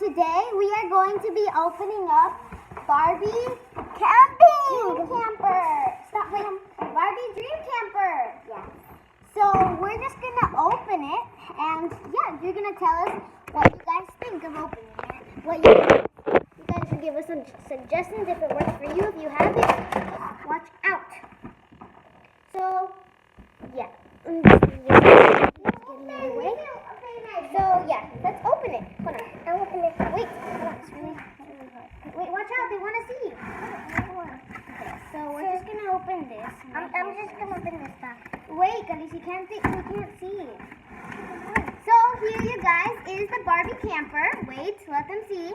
today we are going to be opening up Barbie Camping Camper. Stop, wait, Barbie Dream Camper. Yeah. So we're just gonna open it, and yeah, you're gonna tell us what you guys think of opening it. What you guys should give us some suggestions if it works for you. If you have it, watch out. So yeah. So yeah, let's open it. Hold on. I'll open it. Wait, hold on. It's really hard. Wait, watch out. They want to see. Okay, so we're just gonna open this. I'm just gonna open this stuff. Wait, Khaleesi, we can't see. So here, you guys, is the Barbie camper. Wait, let them see.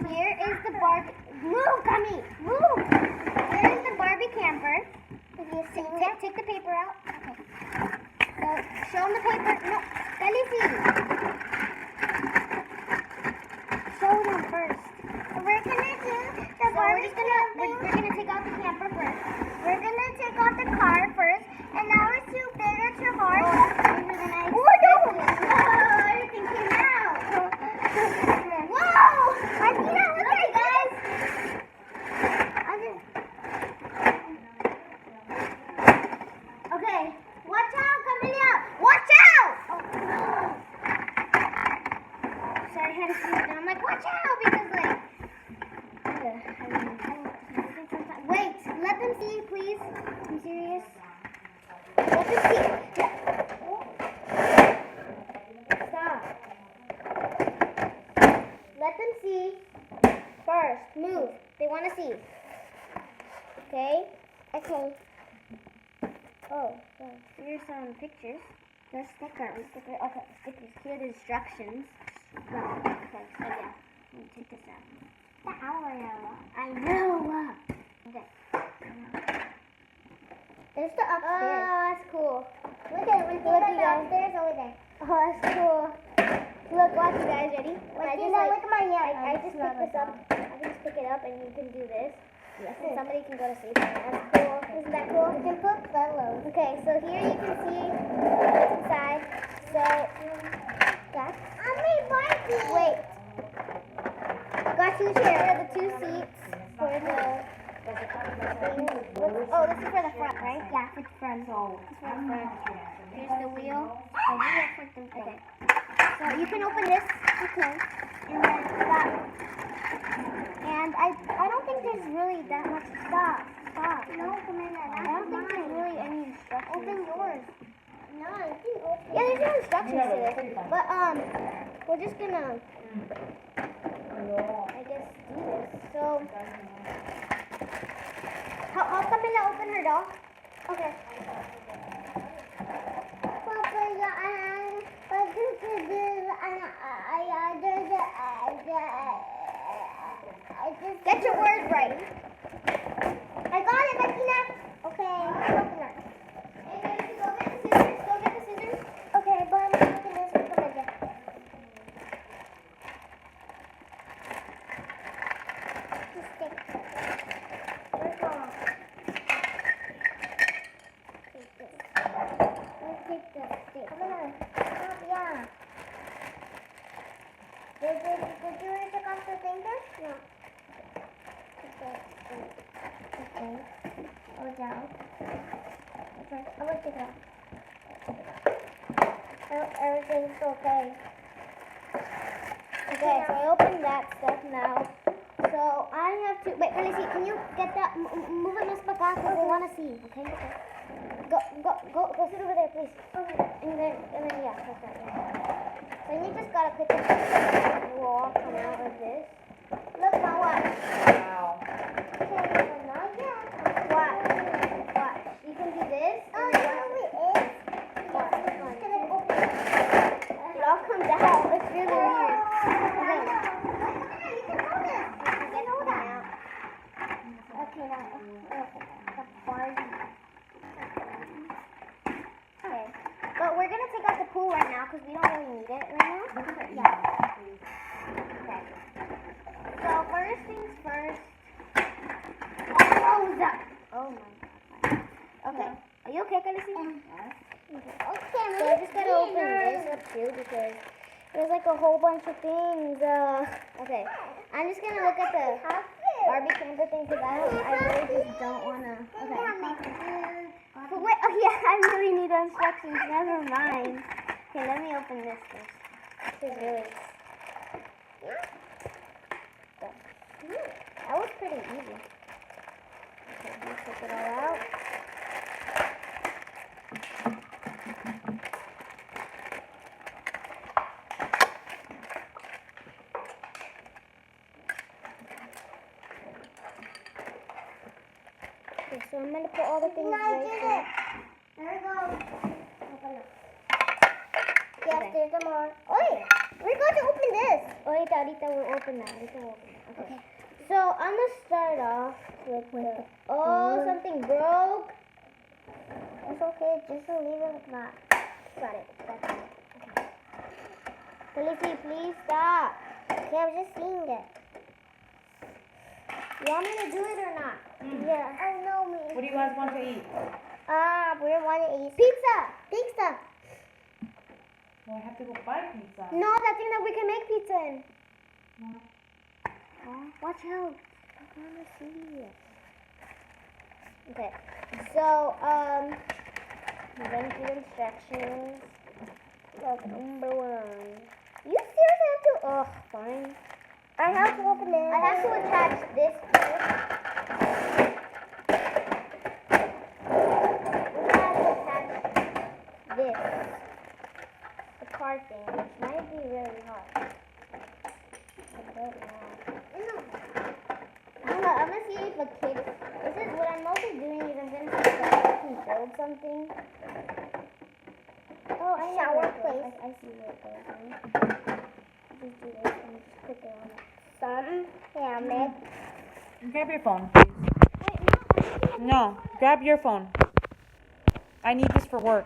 Here is the Barbie. Move, Kami. Move. Here is the Barbie camper. Take the paper out. Okay. So show them the paper. No, Khaleesi. Show them first. We're gonna do the Barbie. We're gonna take out the camper first. We're gonna take out the car first, and now it's too big or too hard. Oh no! Everything came out. Whoa! Valentina, look at guys. Okay, watch out, Camelia! Watch out! Oh no! Sorry, I had to see it. I'm like, watch out, because like, wait, let them see, please. I'm serious. Let them see. Stop. Let them see first. Move. They want to see. Okay. Okay. Oh, here's some pictures. There's stickers. Okay, stickers. Here are the instructions. Okay, so yeah. Let me take this out. I know. Okay. There's the upstairs. Oh, that's cool. Look at it. Look at the upstairs over there. Oh, that's cool. Look, watch you guys. Ready? Look at my hand. I just pick this up. I can just pick it up and you can do this. Yes, and somebody can go to sleep. That's cool. Isn't that cool? You can put pillows. Okay, so here you can see what's inside. So, yeah. I made Barbie. Wait. Got two chairs. Here are the two seats for the thing. Oh, this is for the front, right? Yeah, for the front. This is for the front. Here's the wheel. The wheel for the thing. Okay. So you can open this. Okay. And then that. And I don't think there's really that much. Stop. No, Commander, I don't think there's really any instructions. Open yours. No, I think open. Yeah, there's no instructions to this. But we're just gonna, I guess, do this. So, how Camilla open her doll? Okay. Get your words right. I got it, Valentina. Okay, open it. Hey, go get the scissors. Go get the scissors. Okay, but I'm going to open this with Camilla. Just stick. Where's mom? Take this. Let's take this stick. Camilla, stop, yeah. Did you want to take off the finger? No. Okay. Go down. Okay, I'm going to take it off. Everything's okay. Okay, so I opened that stuff now. So I have to, wait, Khaleesi, can you get that, move it back off because they want to see, okay? Okay. Go sit over there, please. Okay. And then yeah, like that. Yeah. So you just gotta click it. It will all come out of this. Look, now watch. Wow. Okay, so not yet. Watch. You can do this. Oh, you know what it is? Watch. It all comes out. It's really weird. Okay. You can hold it. You can hold that. Okay, now. The Barbie. Okay. But we're gonna take out the pool right now because we don't really need it right now. Yeah. Okay. So first things first. Oh my god. Okay. you okay, Khaleesi? Yes. Okay, so I just gotta open this up too because There's like a whole bunch of things. Okay. I'm just gonna look at the Barbie camper thing because I really just don't wanna. Okay. But wait, oh yeah, I really need instructions. Never mind. Okay, let me open this first. This is really. That was pretty easy. Okay, let me take it all out. Okay, so I'm gonna put all the things right there. There we go. Yes, okay. There's some more. Wait, we're going to open this. Wait, Rita will open that. Okay. So I'm gonna start off with the. Oh, something broke. It's okay. Just leave it like that. Got it. That's it. Okay. Khaleesi, please stop. Okay, I'm just seeing it. You want me to do it or not? Yeah. Oh no, me. What do you guys want to eat? We want to eat pizza. Well, I have to go buy pizza. No, that thing that we can make pizza in. No. Watch out. I want to see it. Okay. So, I'm going to do instructions. Look, number 1. You seriously have to? Oh, fine. I have to open it. I have to attach this first. This, the card thing, which might be really hard. I don't know, I'm gonna see if a kid, what I'm mostly doing is I'm gonna see if a kid can build something. Oh, I shower place. I see where it goes. Just do this and just put it on some hammock. Grab your phone, please. Wait, No, grab your phone. I need this for work.